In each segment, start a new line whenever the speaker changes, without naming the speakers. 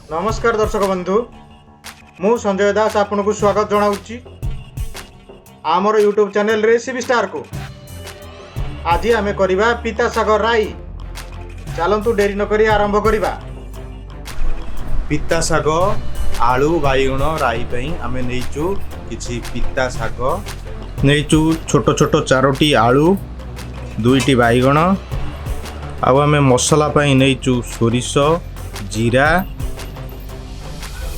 नमस्कार दर्शक बंधु मु संजय दास आपन को स्वागत जनाऊँगी आमर यूट्यूब चैनल रेसिपी स्टार को। आज आम करवा पिता शाग राई। चलतु डेरी नक आरंभ करवा। पिता शाग आलू बाइगण राई पई आमे नहींचु किछि पिता शाग नहींचु छोट छोट 4टी आलू 2टी बाइगण आमे मसला पई नहींचु सोरिष जीरा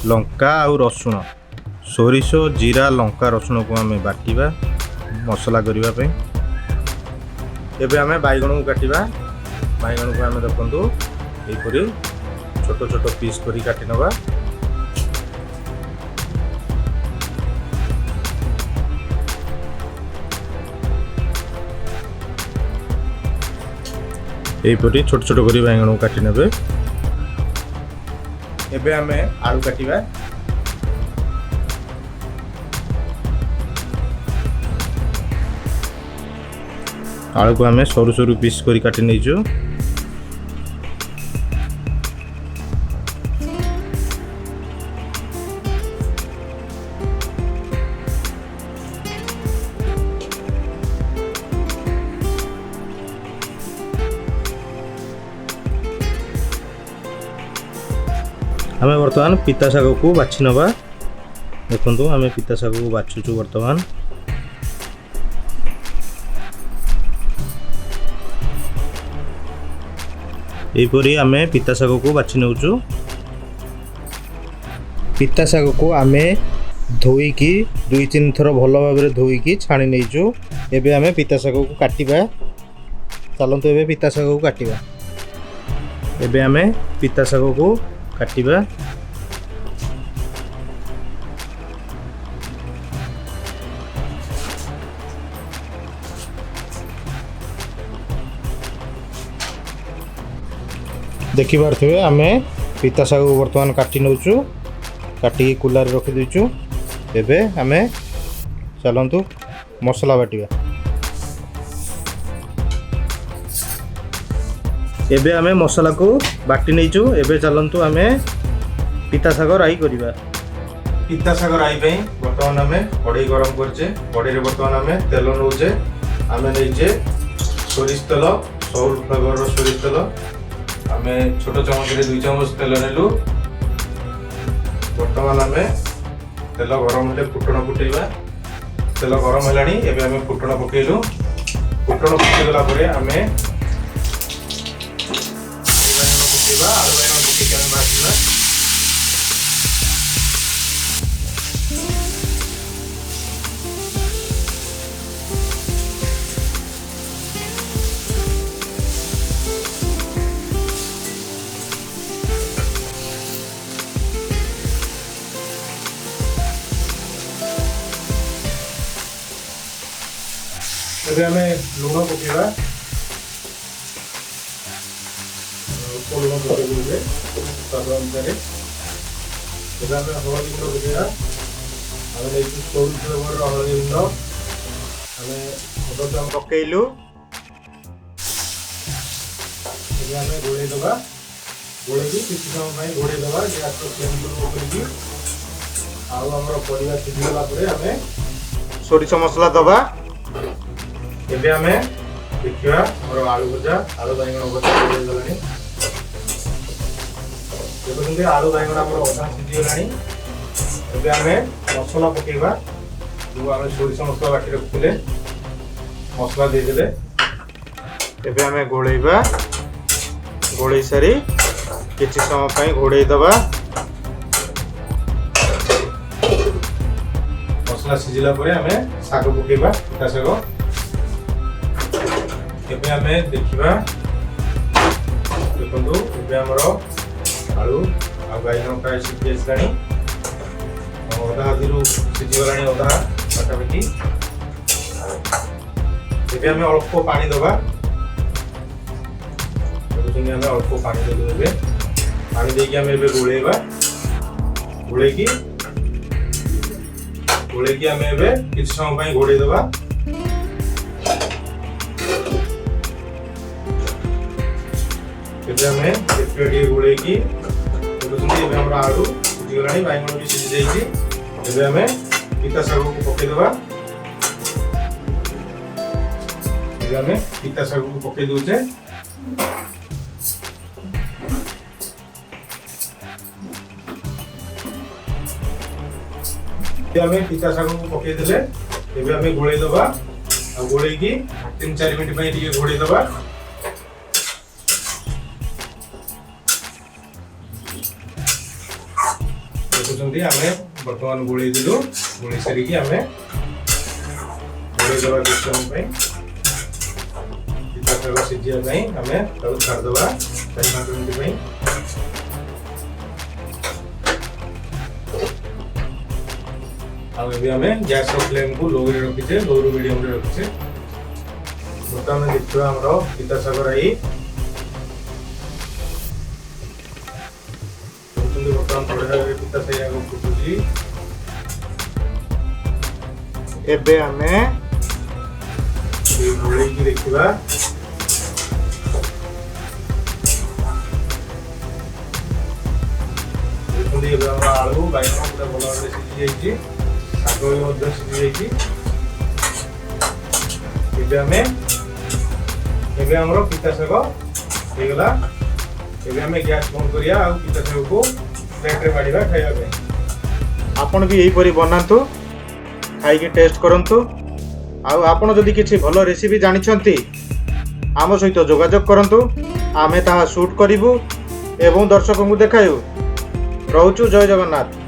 लंका आउ रसुण। सोरिष जीरा लंका रसुण को आमे बाटिबा मसला करिबा पे। एबे आमे बाइगण को काटिबा। बाइगण को आमे देखंतु एपरि छोट छोट पीस करी काटि नबा। एपरि छोट छोट करी बाइगण को काटि नेबे। एबे आमे आलू काटिबा। आलू को आमे सरू सरू पीस करी काटि नेइजो। आमे वर्तमान पिता शाग को बाछि नबा। देखंतु आमे पिता शाग को बाछुचु वर्तमान। एपरि आमे पिता शाग को बाछि नउचु। पिता शाग को आमे धोई की 2-3 थर भलो भाबरे धोई की छाणी नेइचु। एबे आमे पिता शाग को काटिबा। चलंतु एबे पिता शाग को काटिबा। एबे आमे पिता शाग को काटिबा। देखि पारथिबे आमे पिता शाग को वर्तमान काटि नउचु। काटि कुलार रखि दैचु। एबे आमे चलंतु मसला बाटिबा। एबे आमे मसला को बाटी नैचु। एबे चलंतु आमे पिता शाग राई करिबा। पिता शाग राई पई वर्तमान आमे कढ़ई गरम करचे। कढ़ई रे वर्तमान आमे तेल नउचे। आमे नैचे सोरिष तेल सोल फ्लेवर रो सोरिष तेल। आमे छोट चमच रे 2 चमच तेल नेलु। वर्तमान आमे तेल गरम हेले फुटण फुटेबा। तेल गरम हेलानी। एबे आमे फुटण पकेलु। फुटण पके गला परे आमे आलू बाइगण पके के भाजिबा। एबे आमे लूण पकेबा। लूण पकेबे स्वाद अनुसार। एबे आमे हळदी गुंड पकेबा। आमे लेचु सोल फ्लेवर हळदी गुंड आमे अदा चाम पकेइलु। एबे आमे गोळेइ दबा। गोळेइ की किछि समय पई गोळेइ दबा। गैस को फ्लेम को पकेइकी आउ हमर परिवा सिझिला परे आमे सोरिष मसला दबा। एबे आमे देखिबा हमर आलू भजा आलू बाइगण भजा हो गलानी। एबे आलू बाइगण हमर अधा सिझि गलानी। एबे आमे मसला पकेबा। जो आमे सोरिष मसला बाटी रखुले मसला दे देले। एबे आमे गोळेइबा। गोळेइ सारी किछि समय पई घोड़ेइ दबा। मसला सिझिला परे आमे शाग पकेबा पिता शाग। एबे आमे देखिबा। देखंतु एबे हमर आलू आ बाइगण प्राय सिझि आसलानी। अधा आदिरु सिझि गलानी अधा पाटापाटी। एबे आमे अल्प पानी दबा। एबे आमे अल्प पानी देबे। एबे पानी देकी आमे एबे गोळेइबा। गोळेइकी आमे एबे किछि समय पई घोड़ेइ दबा। एबे आमे एपरे गोळेइकी देखुछंती एबे हमर आलू सिझीगलानी बाइगण भी सिझी जाइए। एबे आमे पिता शाग को पकई देबा। एबे आमे पिता शाग को पकई दोचे। आमे पिता शाग को पकई देले एबे आमे गोळेई देबा। आ गोळेई की 3-4 मिनिट पई टिके घोड़ेई देबा। देखुछंती आमे वर्तमान गोळेई देलु। गोळेई सरी की आमे गोळेई देबा किछ समय पई। पिता शाग सिझिया पई आमे ताऊ छाड़ देबा 4-5 मिनिट पई। अभी आम गैस फ्लेम को लो रखीचे, लो रु मीडियम रे रखीचे। बर्तमान देखिबा हमरो पिता शाग राई। बर्तमान थोड़ा पिता शाग फुटुची। एबे आमे गोळेई की देखिबा। देखुंदी एबे हमरा आलू बाइगण पूरा भलो भाबरे सिझी जाइछि। शाग भी मध्य सिझी जाइछि। एबे हमरो पिता शाग हो गला। एबे हमें गैस बंद करिया आ पिता शाग को प्लेट रे काढिबा खाइबा पे। आपण भी एही परी बनांतु, खाइ के टेस्ट करंतु। आ आपण जदि किछि भलो रेसिपी जानिछंती आम सहित जोगाजोग करंतु। आमे ताहा शूट करिवु एवं दर्शकों को देखाइबु। रहूचु। जय जगन्नाथ।